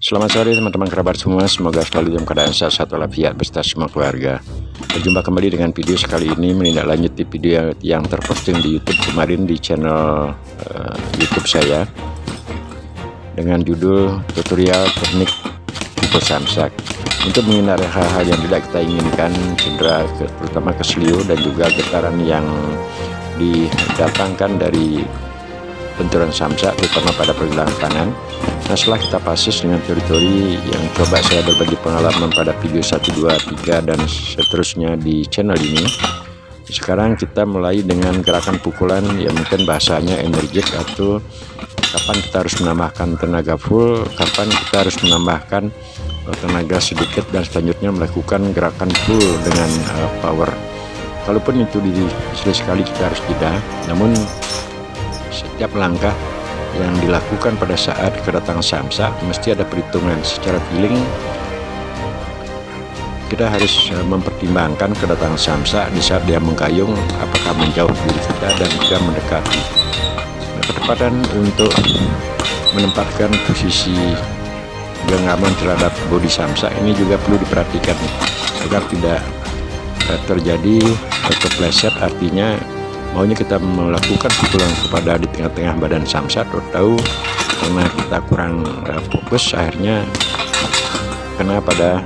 Selamat sore teman-teman kerabat semua, semoga selalu dalam keadaan sehat walafiat beserta semua keluarga. Berjumpa kembali dengan video sekali ini menindaklanjuti video yang terposting di YouTube kemarin di channel YouTube saya dengan judul tutorial teknik tipe samsak untuk menghindari hal-hal yang tidak kita inginkan, cedera terutama keselio dan juga getaran yang didatangkan dari benturan samsak terutama pada pergelangan tangan. Nah, setelah kita proses dengan teori-teori yang coba saya berbagi pengalaman pada video 1, 2, 3 dan seterusnya di channel ini, sekarang kita mulai dengan gerakan pukulan yang mungkin bahasanya energik, atau kapan kita harus menambahkan tenaga full, kapan kita harus menambahkan tenaga sedikit, dan selanjutnya melakukan gerakan full dengan power. Kalaupun itu sekali kita harus jeda, namun setiap langkah yang dilakukan pada saat kedatangan samsak mesti ada perhitungan. Secara feeling kita harus mempertimbangkan kedatangan samsak di saat dia menggayung, apakah menjauh dari kita dan juga mendekati. Nah, ketepatan untuk menempatkan posisi genggaman terhadap bodi samsak ini juga perlu diperhatikan agar tidak terjadi kepleset, artinya maunya kita melakukan pukulan kepada di tengah-tengah badan samsak, tahu karena kita kurang fokus akhirnya kena pada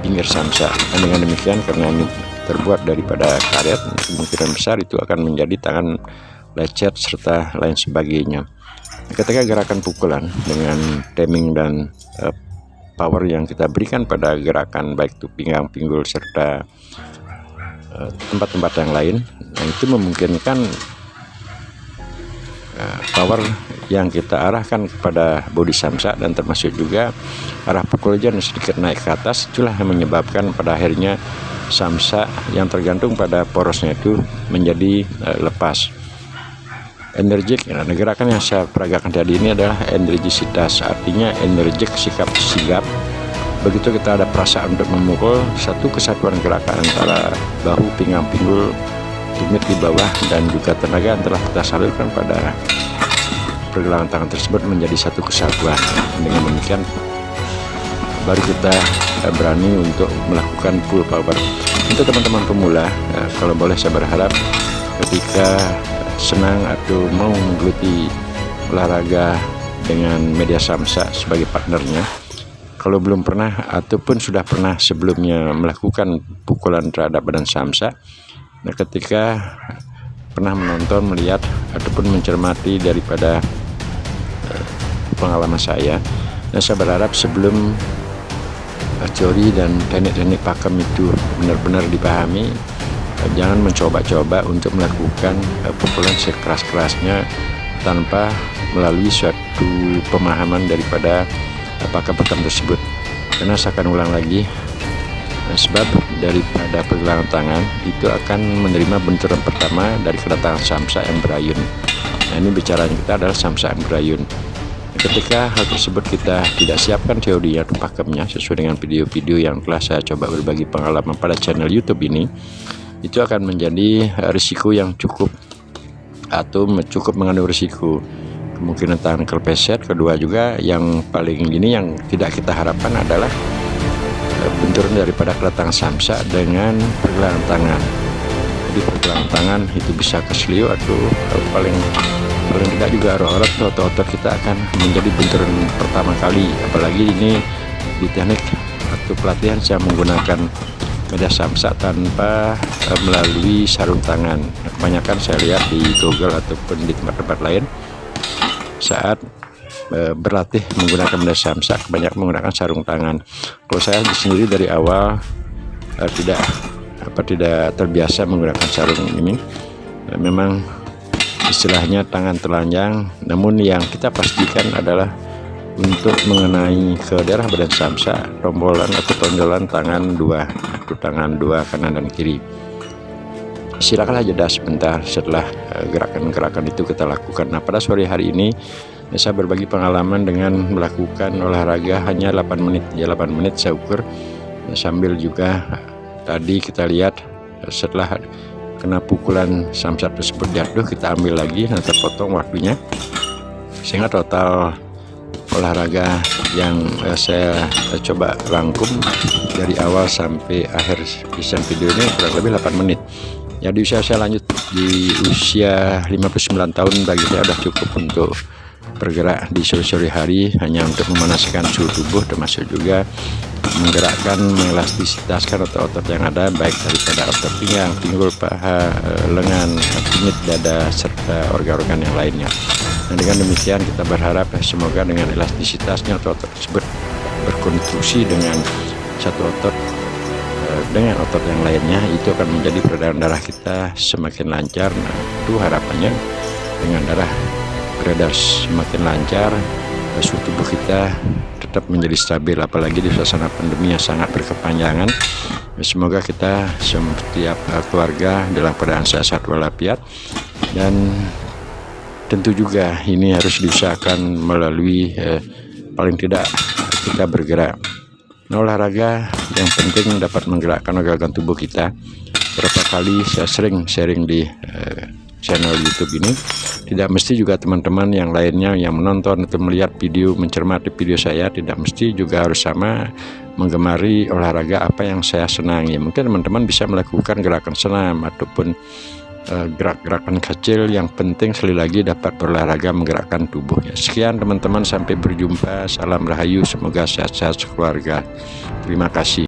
pinggir samsak. Dan dengan demikian, karena ini terbuat daripada karet, kemungkinan besar itu akan menjadi tangan lecet serta lain sebagainya. Ketika gerakan pukulan dengan timing dan power yang kita berikan pada gerakan baik itu pinggang, pinggul serta tempat-tempat yang lain, nah itu memungkinkan power yang kita arahkan kepada bodi samsak dan termasuk juga arah pukul yang sedikit naik ke atas, itulah yang menyebabkan pada akhirnya samsak yang tergantung pada porosnya itu menjadi lepas. Energik, nah, gerakan yang saya peragakan tadi ini adalah energisitas, artinya energik, sikap sigap. Begitu kita ada perasaan untuk memukul, satu kesatuan gerakan antara bahu, pinggang, pinggul, tumit di bawah, dan juga tenaga yang telah kita salurkan pada pergelangan tangan tersebut menjadi satu kesatuan. Dengan demikian baru kita berani untuk melakukan full power. Untuk teman-teman pemula, kalau boleh saya berharap ketika senang atau mau menggeluti olahraga dengan media samsak sebagai partnernya, kalau belum pernah ataupun sudah pernah sebelumnya melakukan pukulan terhadap badan samsak, nah ketika pernah menonton, melihat ataupun mencermati daripada pengalaman saya, dan saya berharap sebelum teori dan teknik-teknik pakem itu benar-benar dipahami, jangan mencoba-coba untuk melakukan pukulan sekeras-kerasnya tanpa melalui suatu pemahaman daripada apakah pakem tersebut. Karena saya akan ulang lagi, sebab daripada pergelangan tangan itu akan menerima benturan pertama dari kedatangan samsak yang berayun. Nah, ini bicaranya kita adalah samsak yang berayun. Ketika hal tersebut kita tidak siapkan teori atau pakemnya sesuai dengan video-video yang telah saya coba berbagi pengalaman pada channel YouTube ini, itu akan menjadi risiko yang cukup mengandung risiko kemungkinan tangan kelepeset. Kedua juga yang paling ini yang tidak kita harapkan adalah benturan daripada kedatangan samsak dengan pergelangan tangan. Jadi pergelangan tangan itu bisa keselio atau paling tidak juga otot kita akan menjadi benturan pertama kali. Apalagi ini di teknik atau pelatihan saya menggunakan media samsak tanpa melalui sarung tangan. Kebanyakan saya lihat di Google ataupun di tempat-tempat lain saat berlatih menggunakan media samsak kebanyakan menggunakan sarung tangan. Kalau saya sendiri dari awal tidak terbiasa menggunakan sarung ini, memang istilahnya tangan telanjang, namun yang kita pastikan adalah untuk mengenai ke daerah badan samsak, rombolan atau tonjolan tangan dua kanan dan kiri. Silakanlah jeda sebentar setelah gerakan-gerakan itu kita lakukan. Nah, pada sore hari ini saya berbagi pengalaman dengan melakukan olahraga hanya 8 menit. Ya, 8 menit saya ukur, sambil juga tadi kita lihat setelah kena pukulan samsak tersebut jatuh, kita ambil lagi dan terpotong waktunya, sehingga total olahraga yang saya coba rangkum dari awal sampai akhir desain video ini kurang lebih 8 menit. Ya, di usia saya lanjut, di usia 59 tahun bagi saya sudah cukup untuk bergerak di sore-sore hari hanya untuk memanaskan suhu tubuh, termasuk juga menggerakkan, mengelastisitaskan otot-otot yang ada, baik daripada otot pinggang, pinggul, paha, lengan, tumit, dada, serta organ-organ yang lainnya. Nah, dengan demikian kita berharap semoga dengan elastisitasnya otot-otot tersebut berkonstruksi dengan satu otot dengan otot yang lainnya, itu akan menjadi peredaran darah kita semakin lancar. Nah, itu harapannya dengan darah beredar semakin lancar, suhu tubuh kita tetap menjadi stabil, apalagi di suasana pandemi yang sangat berkepanjangan. Semoga kita setiap keluarga dalam keadaan sehat walafiat, dan tentu juga ini harus diusahakan melalui paling tidak kita bergerak. Nah, olahraga yang penting dapat menggerakkan organ tubuh kita. Berapa kali saya sering sharing di channel YouTube ini, tidak mesti juga teman-teman yang lainnya yang menonton atau melihat video, mencermati video saya, tidak mesti juga harus sama menggemari olahraga apa yang saya senangi. Mungkin teman-teman bisa melakukan gerakan senam ataupun gerak-gerakan kecil, yang penting sekali lagi dapat berolahraga, menggerakkan tubuhnya. Sekian teman-teman, sampai berjumpa, salam rahayu, semoga sehat-sehat sekeluarga. Terima kasih.